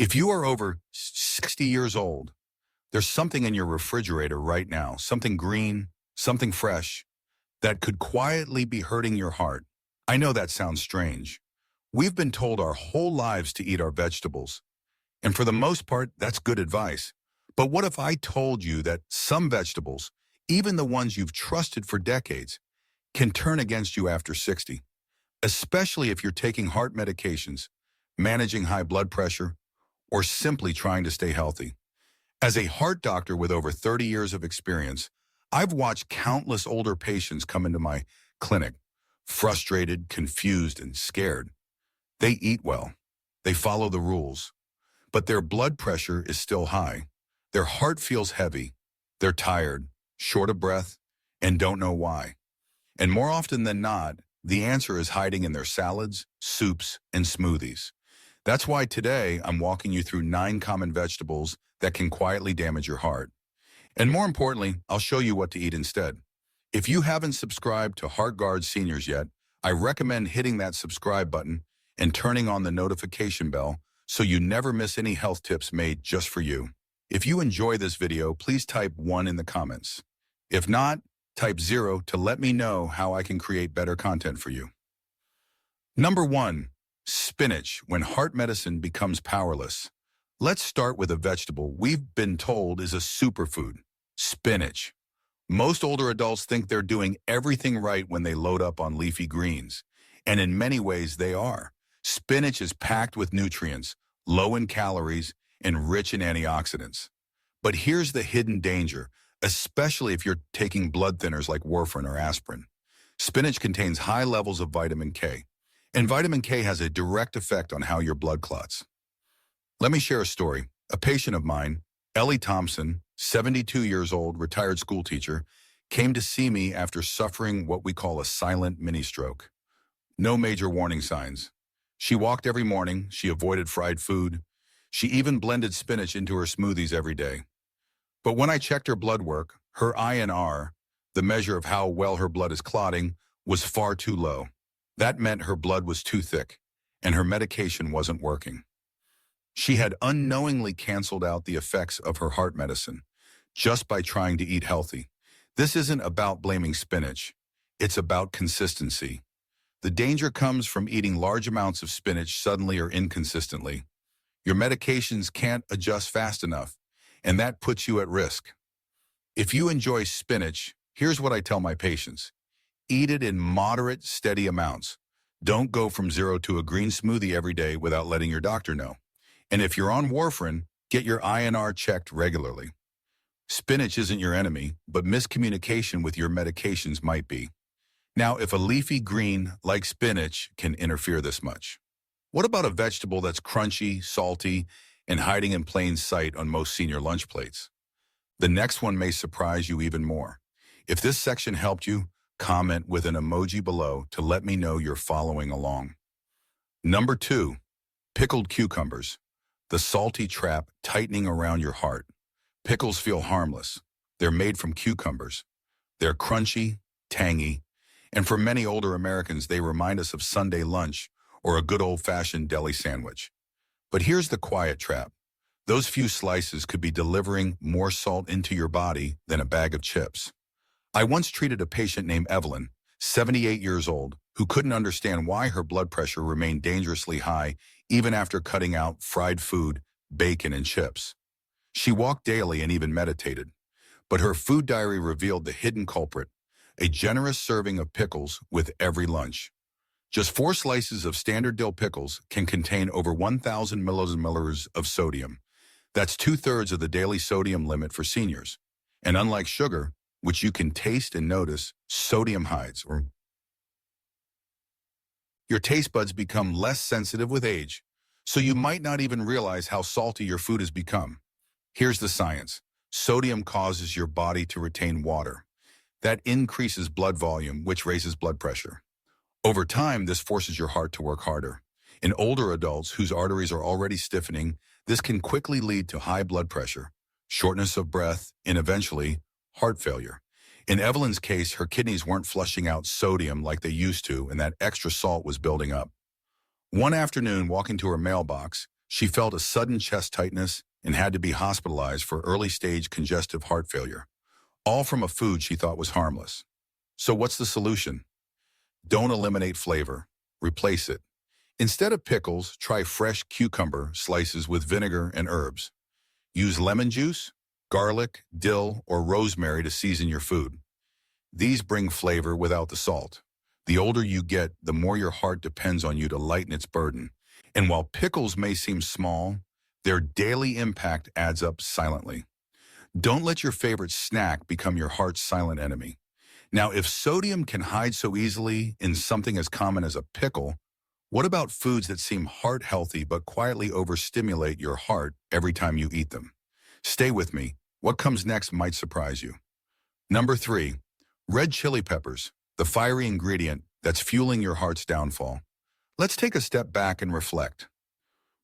If you are over 60 years old, there's something in your refrigerator right now, something green, something fresh, that could quietly be hurting your heart. I know that sounds strange. We've been told our whole lives to eat our vegetables, and for the most part, that's good advice. But what if I told you that some vegetables, even the ones you've trusted for decades, can turn against you after 60, especially if you're taking heart medications, managing high blood pressure, or simply trying to stay healthy? As a heart doctor with over 30 years of experience, I've watched countless older patients come into my clinic, frustrated, confused, and scared. They eat well, they follow the rules, but their blood pressure is still high. Their heart feels heavy, they're tired, short of breath, and don't know why. And more often than not, the answer is hiding in their salads, soups, and smoothies. That's why today I'm walking you through 9 common vegetables that can quietly damage your heart. And more importantly, I'll show you what to eat instead. If you haven't subscribed to HeartGuard Seniors yet, I recommend hitting that subscribe button and turning on the notification bell so you never miss any health tips made just for you. If you enjoy this video, please type 1 in the comments. If not, type 0 to let me know how I can create better content for you. Number 1. Spinach, when heart medicine becomes powerless. Let's start with a vegetable we've been told is a superfood, spinach. Most older adults think they're doing everything right when they load up on leafy greens, and in many ways they are. Spinach is packed with nutrients, low in calories, and rich in antioxidants. But here's the hidden danger, especially if you're taking blood thinners like warfarin or aspirin. Spinach contains high levels of vitamin K, and vitamin K has a direct effect on how your blood clots. Let me share a story. A patient of mine, Ellie Thompson, 72 years old, retired school teacher, came to see me after suffering what we call a silent mini-stroke. No major warning signs. She walked every morning, she avoided fried food, she even blended spinach into her smoothies every day. But when I checked her blood work, her INR, the measure of how well her blood is clotting, was far too low. That meant her blood was too thick, and her medication wasn't working. She had unknowingly canceled out the effects of her heart medicine just by trying to eat healthy. This isn't about blaming spinach. It's about consistency. The danger comes from eating large amounts of spinach suddenly or inconsistently. Your medications can't adjust fast enough, and that puts you at risk. If you enjoy spinach, here's what I tell my patients. Eat it in moderate, steady amounts. Don't go from 0 to a green smoothie every day without letting your doctor know. And if you're on warfarin, get your INR checked regularly. Spinach isn't your enemy, but miscommunication with your medications might be. Now, if a leafy green like spinach can interfere this much, what about a vegetable that's crunchy, salty, and hiding in plain sight on most senior lunch plates? The next one may surprise you even more. If this section helped you, comment with an emoji below to let me know you're following along. Number 2, pickled cucumbers. The salty trap tightening around your heart. Pickles feel harmless. They're made from cucumbers. They're crunchy, tangy, and for many older Americans, they remind us of Sunday lunch or a good old-fashioned deli sandwich. But here's the quiet trap. Those few slices could be delivering more salt into your body than a bag of chips. I once treated a patient named Evelyn, 78 years old, who couldn't understand why her blood pressure remained dangerously high even after cutting out fried food, bacon, and chips. She walked daily and even meditated, but her food diary revealed the hidden culprit, a generous serving of pickles with every lunch. Just 4 slices of standard dill pickles can contain over 1,000 milliliters of sodium. That's 2/3 of the daily sodium limit for seniors. And unlike sugar, which you can taste and notice, sodium hides, or your taste buds become less sensitive with age, so you might not even realize how salty your food has become. Here's the science. Sodium causes your body to retain water. That increases blood volume, which raises blood pressure. Over time, this forces your heart to work harder. In older adults whose arteries are already stiffening, this can quickly lead to high blood pressure, shortness of breath, and eventually, heart failure. In Evelyn's case, her kidneys weren't flushing out sodium like they used to, and that extra salt was building up. One afternoon, walking to her mailbox, She felt a sudden chest tightness and had to be hospitalized for early-stage congestive heart failure, all from a food she thought was harmless. So what's the solution? Don't eliminate flavor. Replace it. Instead of pickles, try fresh cucumber slices with vinegar and herbs. Use lemon juice, garlic, dill, or rosemary to season your food. These bring flavor without the salt. The older you get, the more your heart depends on you to lighten its burden. And while pickles may seem small, their daily impact adds up silently. Don't let your favorite snack become your heart's silent enemy. Now, if sodium can hide so easily in something as common as a pickle, what about foods that seem heart healthy but quietly overstimulate your heart every time you eat them? Stay with me. What comes next might surprise you. Number 3, red chili peppers, the fiery ingredient that's fueling your heart's downfall. Let's take a step back and reflect.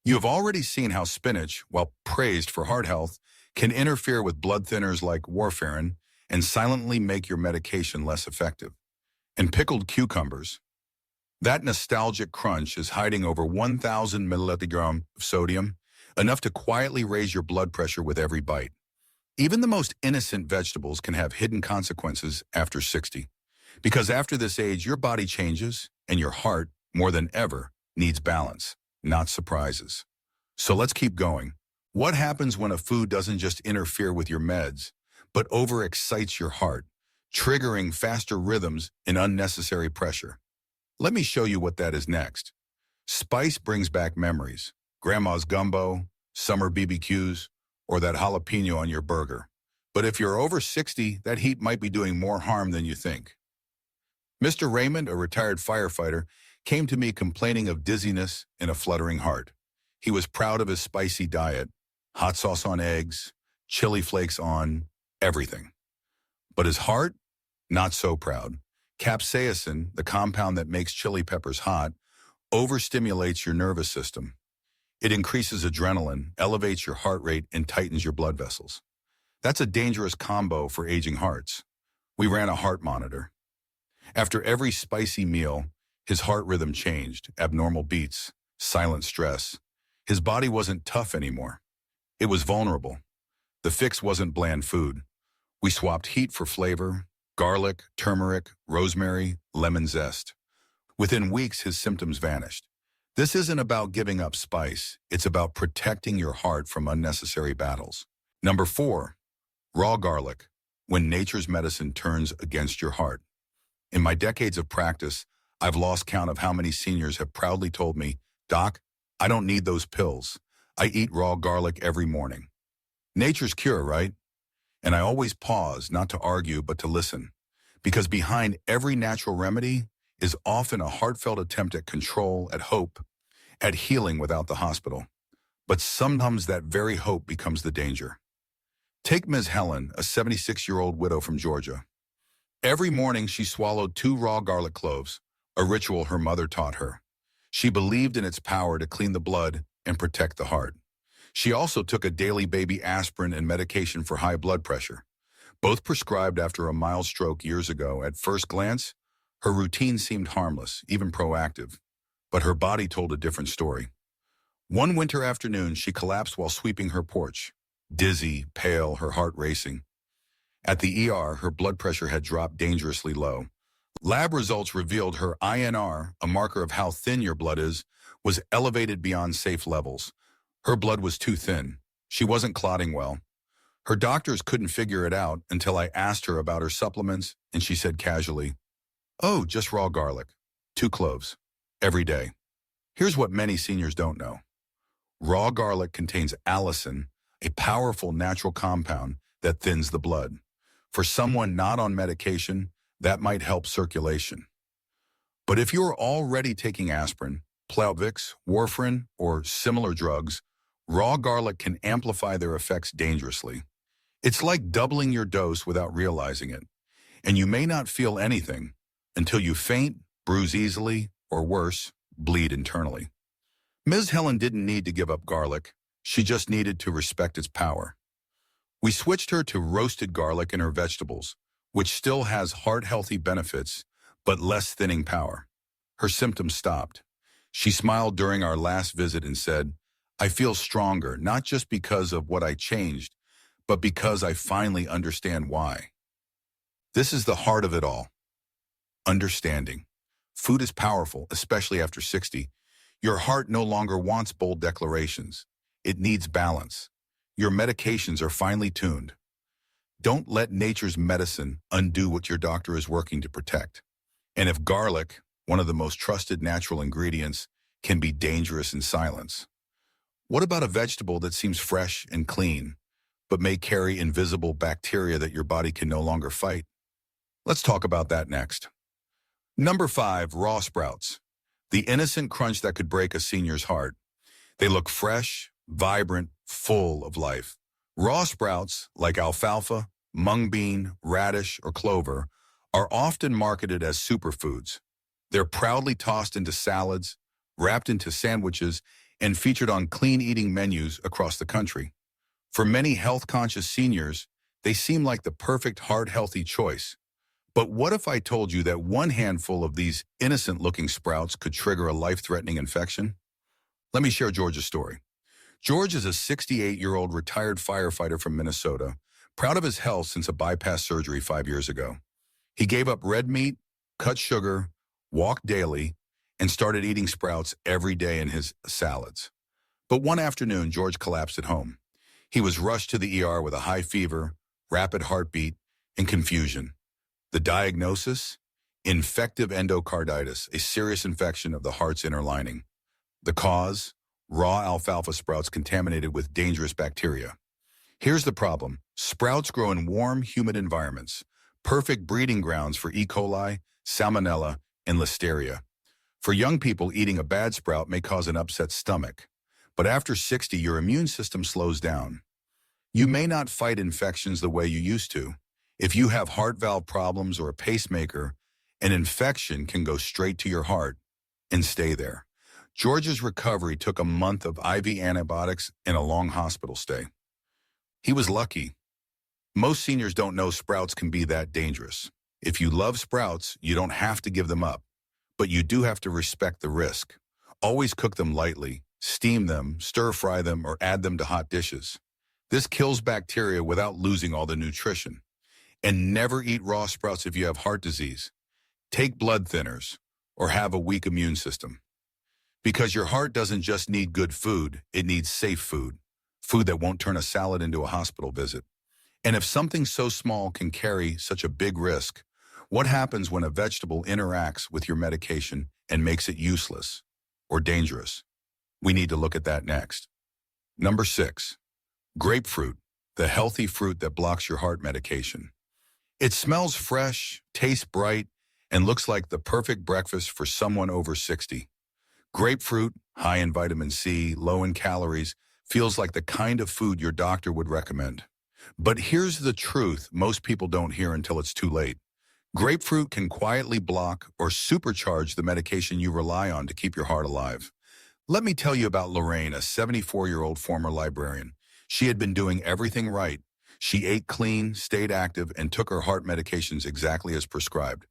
You have already seen how spinach, while praised for heart health, can interfere with blood thinners like warfarin and silently make your medication less effective. And pickled cucumbers, that nostalgic crunch is hiding over 1,000 milligrams of sodium, enough to quietly raise your blood pressure with every bite. Even the most innocent vegetables can have hidden consequences after 60. Because after this age, your body changes and your heart, more than ever, needs balance, not surprises. So let's keep going. What happens when a food doesn't just interfere with your meds, but overexcites your heart, triggering faster rhythms and unnecessary pressure? Let me show you what that is next. Spice brings back memories. Grandma's gumbo, summer BBQs, or that jalapeno on your burger. But if you're over 60, that heat might be doing more harm than you think. Mr. Raymond, a retired firefighter, came to me complaining of dizziness and a fluttering heart. He was proud of his spicy diet, hot sauce on eggs, chili flakes on everything. But his heart, not so proud. Capsaicin, the compound that makes chili peppers hot, overstimulates your nervous system. It increases adrenaline, elevates your heart rate, and tightens your blood vessels. That's a dangerous combo for aging hearts. We ran a heart monitor. After every spicy meal, his heart rhythm changed, abnormal beats, silent stress. His body wasn't tough anymore. It was vulnerable. The fix wasn't bland food. We swapped heat for flavor, garlic, turmeric, rosemary, lemon zest. Within weeks, his symptoms vanished. This isn't about giving up spice. It's about protecting your heart from unnecessary battles. Number 4, raw garlic, when nature's medicine turns against your heart. In my decades of practice, I've lost count of how many seniors have proudly told me, "Doc, I don't need those pills. I eat raw garlic every morning." Nature's cure, right? And I always pause, not to argue, but to listen. Because behind every natural remedy is often a heartfelt attempt at control, at hope, at healing without the hospital. But sometimes that very hope becomes the danger. Take Ms. Helen, a 76-year-old widow from Georgia. Every morning she swallowed 2 raw garlic cloves, a ritual her mother taught her. She believed in its power to clean the blood and protect the heart. She also took a daily baby aspirin and medication for high blood pressure, both prescribed after a mild stroke years ago. At first glance, her routine seemed harmless, even proactive, but her body told a different story. One winter afternoon, she collapsed while sweeping her porch, dizzy, pale, her heart racing. At the ER, her blood pressure had dropped dangerously low. Lab results revealed her INR, a marker of how thin your blood is, was elevated beyond safe levels. Her blood was too thin. She wasn't clotting well. Her doctors couldn't figure it out until I asked her about her supplements, and she said casually, "Oh, just raw garlic, 2 cloves, every day." Here's what many seniors don't know. Raw garlic contains allicin, a powerful natural compound that thins the blood. For someone not on medication, that might help circulation. But if you're already taking aspirin, Plavix, warfarin, or similar drugs, raw garlic can amplify their effects dangerously. It's like doubling your dose without realizing it, and you may not feel anything until you faint, bruise easily, or worse, bleed internally. Ms. Helen didn't need to give up garlic. She just needed to respect its power. We switched her to roasted garlic in her vegetables, which still has heart-healthy benefits, but less thinning power. Her symptoms stopped. She smiled during our last visit and said, I feel stronger, not just because of what I changed, but because I finally understand why. This is the heart of it all. Understanding. Food is powerful, especially after 60. Your heart no longer wants bold declarations. It needs balance. Your medications are finely tuned. Don't let nature's medicine undo what your doctor is working to protect. And if garlic, one of the most trusted natural ingredients, can be dangerous in silence, what about a vegetable that seems fresh and clean, but may carry invisible bacteria that your body can no longer fight? Let's talk about that next. Number 5, raw sprouts. The innocent crunch that could break a senior's heart. They look fresh, vibrant, full of life. Raw sprouts, like alfalfa, mung bean, radish, or clover, are often marketed as superfoods. They're proudly tossed into salads, wrapped into sandwiches, and featured on clean-eating menus across the country. For many health-conscious seniors, they seem like the perfect heart-healthy choice. But what if I told you that one handful of these innocent-looking sprouts could trigger a life-threatening infection? Let me share George's story. George is a 68-year-old retired firefighter from Minnesota, proud of his health since a bypass surgery 5 years ago. He gave up red meat, cut sugar, walked daily, and started eating sprouts every day in his salads. But one afternoon, George collapsed at home. He was rushed to the ER with a high fever, rapid heartbeat, and confusion. The diagnosis? Infective endocarditis, a serious infection of the heart's inner lining. The cause? Raw alfalfa sprouts contaminated with dangerous bacteria. Here's the problem. Sprouts grow in warm, humid environments, perfect breeding grounds for E. coli, salmonella, and listeria. For young people, eating a bad sprout may cause an upset stomach. But after 60, your immune system slows down. You may not fight infections the way you used to. If you have heart valve problems or a pacemaker, an infection can go straight to your heart and stay there. George's recovery took a month of IV antibiotics and a long hospital stay. He was lucky. Most seniors don't know sprouts can be that dangerous. If you love sprouts, you don't have to give them up, but you do have to respect the risk. Always cook them lightly, steam them, stir-fry them, or add them to hot dishes. This kills bacteria without losing all the nutrition. And never eat raw sprouts if you have heart disease. Take blood thinners or have a weak immune system. Because your heart doesn't just need good food, it needs safe food. Food that won't turn a salad into a hospital visit. And if something so small can carry such a big risk, what happens when a vegetable interacts with your medication and makes it useless or dangerous? We need to look at that next. Number 6, grapefruit, the healthy fruit that blocks your heart medication. It smells fresh, tastes bright, and looks like the perfect breakfast for someone over 60. Grapefruit, high in vitamin C, low in calories, feels like the kind of food your doctor would recommend. But here's the truth most people don't hear until it's too late. Grapefruit can quietly block or supercharge the medication you rely on to keep your heart alive. Let me tell you about Lorraine, a 74-year-old former librarian. She had been doing everything right. She ate clean, stayed active, and took her heart medications exactly as prescribed.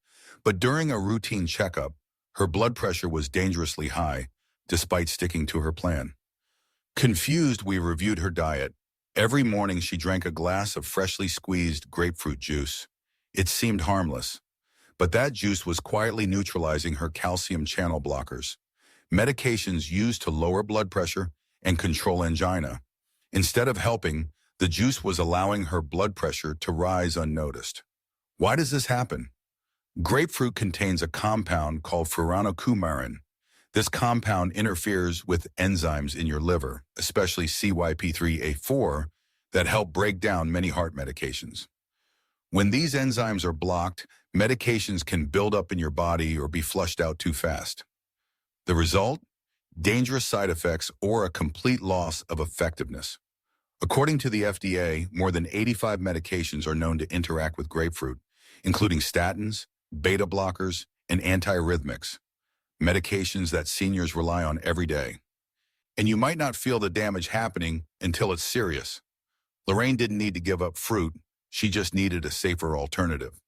But during a routine checkup, her blood pressure was dangerously high, despite sticking to her plan. Confused, we reviewed her diet. Every morning she drank a glass of freshly squeezed grapefruit juice. It seemed harmless, but that juice was quietly neutralizing her calcium channel blockers, medications used to lower blood pressure and control angina. Instead of helping, the juice was allowing her blood pressure to rise unnoticed. Why does this happen? Grapefruit contains a compound called furanocoumarin. This compound interferes with enzymes in your liver, especially CYP3A4, that help break down many heart medications. When these enzymes are blocked, medications can build up in your body or be flushed out too fast. The result? Dangerous side effects or a complete loss of effectiveness. According to the FDA, more than 85 medications are known to interact with grapefruit, including statins, beta blockers, and antiarrhythmics, medications that seniors rely on every day. And you might not feel the damage happening until it's serious. Lorraine didn't need to give up fruit, she just needed a safer alternative.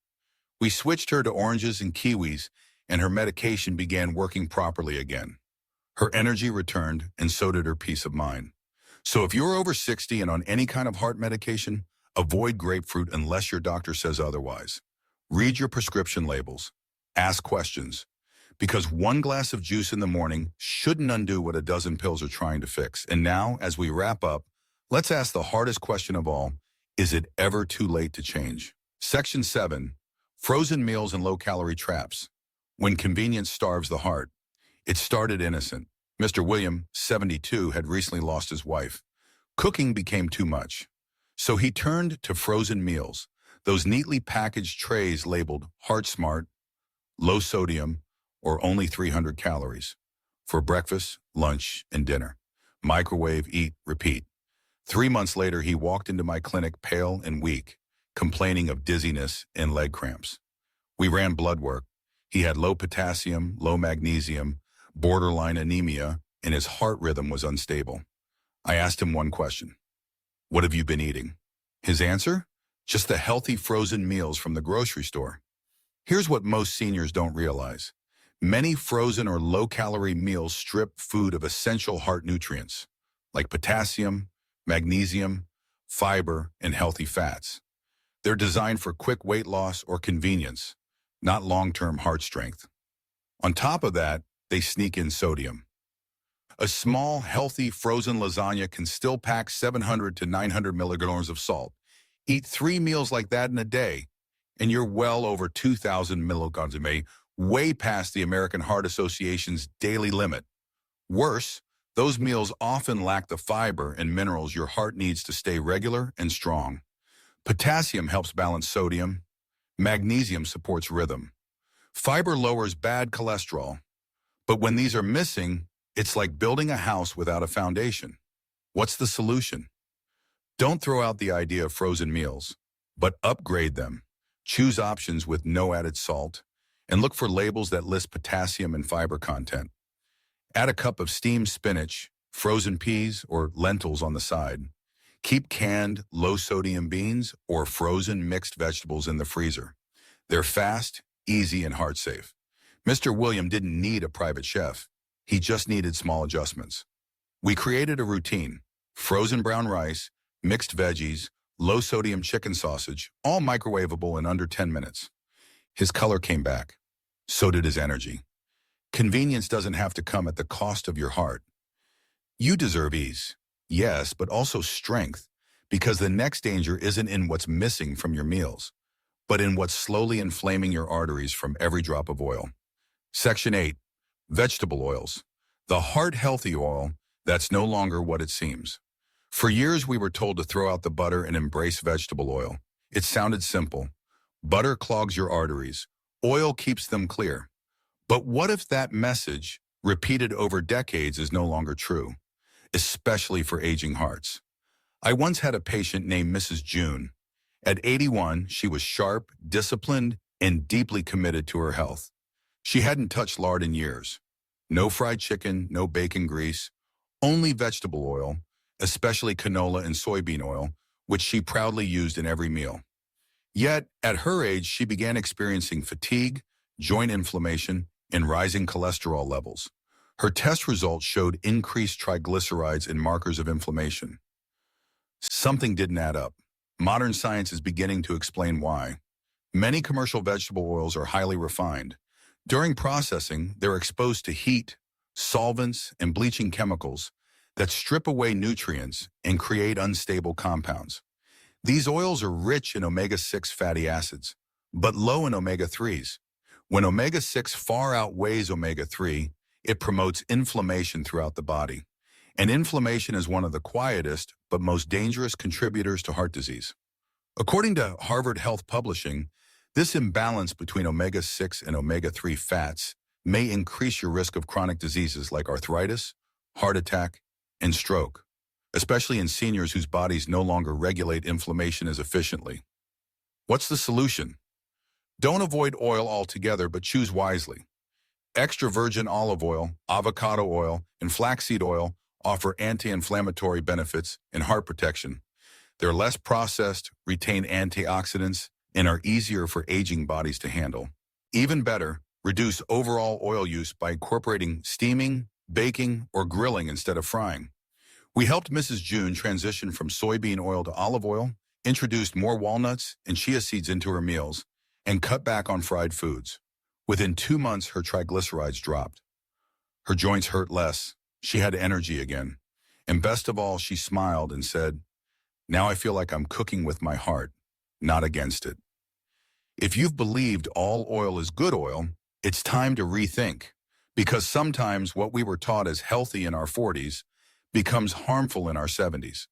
We switched her to oranges and kiwis, and her medication began working properly again. Her energy returned, and so did her peace of mind. So if you're over 60 and on any kind of heart medication, avoid grapefruit unless your doctor says otherwise. Read your prescription labels. Ask questions. Because one glass of juice in the morning shouldn't undo what a dozen pills are trying to fix. And now, as we wrap up, let's ask the hardest question of all. Is it ever too late to change? Section 7. Frozen meals and low-calorie traps. When convenience starves the heart. It started innocent. Mr. William, 72, had recently lost his wife. Cooking became too much. So he turned to frozen meals, those neatly packaged trays labeled Heart Smart, low sodium, or only 300 calories. For breakfast, lunch, and dinner. Microwave, eat, repeat. 3 months later, he walked into my clinic pale and weak, complaining of dizziness and leg cramps. We ran blood work. He had low potassium, low magnesium, borderline anemia, and his heart rhythm was unstable. I asked him one question. What have you been eating? His answer? Just the healthy frozen meals from the grocery store. Here's what most seniors don't realize. Many frozen or low-calorie meals strip food of essential heart nutrients, like potassium, magnesium, fiber, and healthy fats. They're designed for quick weight loss or convenience, not long-term heart strength. On top of that, they sneak in sodium. A small, healthy frozen lasagna can still pack 700 to 900 milligrams of salt. Eat 3 meals like that in a day, and you're well over 2,000 milligrams a day, way past the American Heart Association's daily limit. Worse, those meals often lack the fiber and minerals your heart needs to stay regular and strong. Potassium helps balance sodium. Magnesium supports rhythm. Fiber lowers bad cholesterol. But when these are missing, it's like building a house without a foundation. What's the solution? Don't throw out the idea of frozen meals, but upgrade them. Choose options with no added salt, and look for labels that list potassium and fiber content. Add a cup of steamed spinach, frozen peas, or lentils on the side. Keep canned, low-sodium beans or frozen mixed vegetables in the freezer. They're fast, easy, and heart-safe. Mr. William didn't need a private chef. He just needed small adjustments. We created a routine: frozen brown rice, mixed veggies, low-sodium chicken sausage, all microwavable in under 10 minutes. His color came back. So did his energy. Convenience doesn't have to come at the cost of your heart. You deserve ease, yes, but also strength, because the next danger isn't in what's missing from your meals, but in what's slowly inflaming your arteries from every drop of oil. Section 8. Vegetable oils. The heart-healthy oil that's no longer what it seems. For years, we were told to throw out the butter and embrace vegetable oil. It sounded simple. Butter clogs your arteries. Oil keeps them clear. But what if that message, repeated over decades, is no longer true, especially for aging hearts? I once had a patient named Mrs. June. At 81, she was sharp, disciplined, and deeply committed to her health. She hadn't touched lard in years. No fried chicken, no bacon grease, only vegetable oil, especially canola and soybean oil, which she proudly used in every meal. Yet, at her age, she began experiencing fatigue, joint inflammation, and rising cholesterol levels. Her test results showed increased triglycerides and markers of inflammation. Something didn't add up. Modern science is beginning to explain why. Many commercial vegetable oils are highly refined. During processing, they're exposed to heat, solvents, and bleaching chemicals that strip away nutrients and create unstable compounds. These oils are rich in omega-6 fatty acids, but low in omega-3s. When omega-6 far outweighs omega-3, it promotes inflammation throughout the body. And inflammation is one of the quietest but most dangerous contributors to heart disease. According to Harvard Health Publishing, this imbalance between omega-6 and omega-3 fats may increase your risk of chronic diseases like arthritis, heart attack, and stroke, especially in seniors whose bodies no longer regulate inflammation as efficiently. What's the solution? Don't avoid oil altogether, but choose wisely. Extra virgin olive oil, avocado oil, and flaxseed oil offer anti-inflammatory benefits and heart protection. They're less processed, retain antioxidants, and are easier for aging bodies to handle. Even better, reduce overall oil use by incorporating steaming, baking, or grilling instead of frying. We helped Mrs. June transition from soybean oil to olive oil, introduced more walnuts and chia seeds into her meals, and cut back on fried foods. Within 2 months, her triglycerides dropped. Her joints hurt less. She had energy again. And best of all, she smiled and said, "Now I feel like I'm cooking with my heart, not against it." If you've believed all oil is good oil, it's time to rethink. Because sometimes what we were taught as healthy in our 40s becomes harmful in our 70s.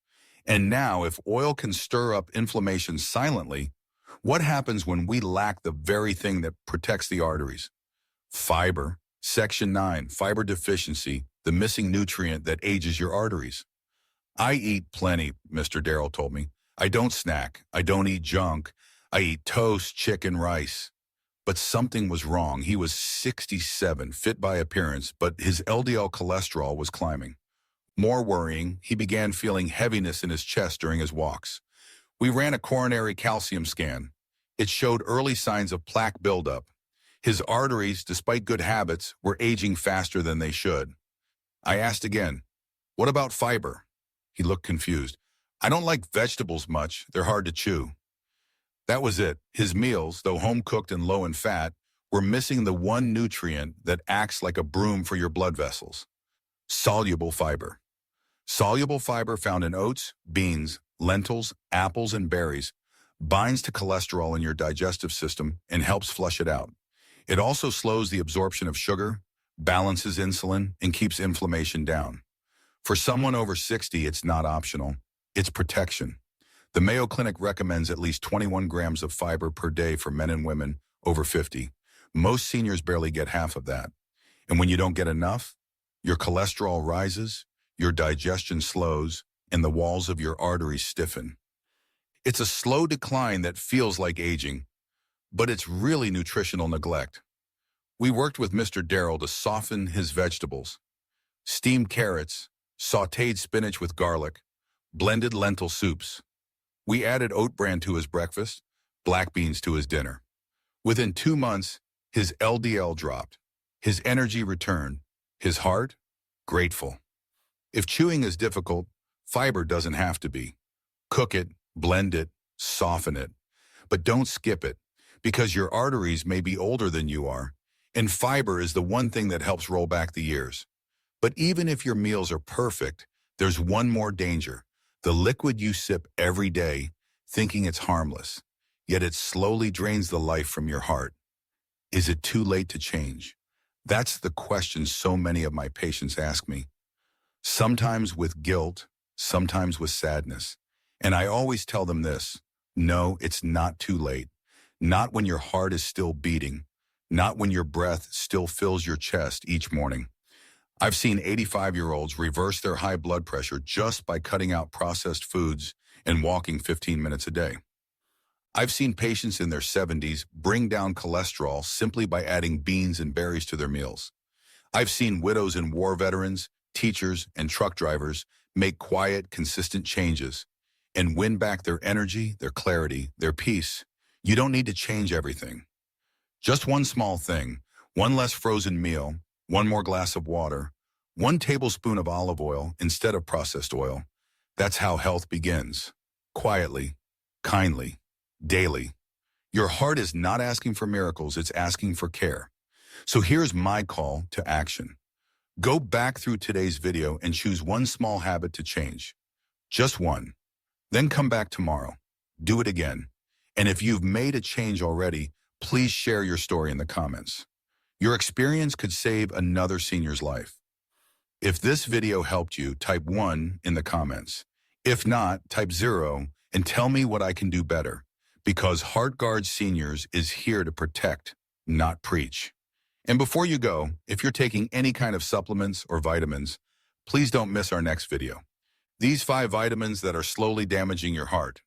And now, if oil can stir up inflammation silently, what happens when we lack the very thing that protects the arteries? Fiber. Section 9, fiber deficiency, the missing nutrient that ages your arteries. "I eat plenty," Mr. Darrell told me. "I don't snack. I don't eat junk. I eat toast, chicken, rice." But something was wrong. He was 67, fit by appearance, but his LDL cholesterol was climbing. More worrying, he began feeling heaviness in his chest during his walks. We ran a coronary calcium scan. It showed early signs of plaque buildup. His arteries, despite good habits, were aging faster than they should. I asked again, "What about fiber?" He looked confused. "I don't like vegetables much. They're hard to chew." That was it. His meals, though home-cooked and low in fat, were missing the one nutrient that acts like a broom for your blood vessels: soluble fiber. Soluble fiber found in oats, beans, lentils, apples, and berries binds to cholesterol in your digestive system and helps flush it out. It also slows the absorption of sugar, balances insulin, and keeps inflammation down. For someone over 60, it's not optional. It's protection. The Mayo Clinic recommends at least 21 grams of fiber per day for men and women over 50. Most seniors barely get half of that. And when you don't get enough, your cholesterol rises, your digestion slows, and the walls of your arteries stiffen. It's a slow decline that feels like aging, but it's really nutritional neglect. We worked with Mr. Darrell to soften his vegetables: steamed carrots, sautéed spinach with garlic, blended lentil soups. We added oat bran to his breakfast, black beans to his dinner. Within 2 months, his LDL dropped, his energy returned, his heart, grateful. If chewing is difficult, fiber doesn't have to be. Cook it, blend it, soften it. But don't skip it, because your arteries may be older than you are, and fiber is the one thing that helps roll back the years. But even if your meals are perfect, there's one more danger: the liquid you sip every day, thinking it's harmless, yet it slowly drains the life from your heart. Is it too late to change? That's the question so many of my patients ask me. Sometimes with guilt, sometimes with sadness. And I always tell them this: no, it's not too late. Not when your heart is still beating. Not when your breath still fills your chest each morning. I've seen 85-year-olds reverse their high blood pressure just by cutting out processed foods and walking 15 minutes a day. I've seen patients in their 70s bring down cholesterol simply by adding beans and berries to their meals. I've seen widows and war veterans, teachers, and truck drivers make quiet, consistent changes and win back their energy, their clarity, their peace. You don't need to change everything. Just one small thing: one less frozen meal, one more glass of water, 1 tablespoon of olive oil instead of processed oil. That's how health begins. Quietly, kindly, daily. Your heart is not asking for miracles, it's asking for care. So here's my call to action. Go back through today's video and choose one small habit to change. Just one. Then come back tomorrow. Do it again. And if you've made a change already, please share your story in the comments. Your experience could save another senior's life. If this video helped you, type 1 in the comments. If not, type 0 and tell me what I can do better. Because HeartGuard Seniors is here to protect, not preach. And before you go, if you're taking any kind of supplements or vitamins, please don't miss our next video. These 5 vitamins that are slowly damaging your heart.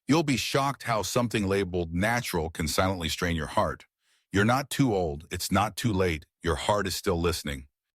You'll be shocked how something labeled natural can silently strain your heart. You're not too old. It's not too late. Your heart is still listening.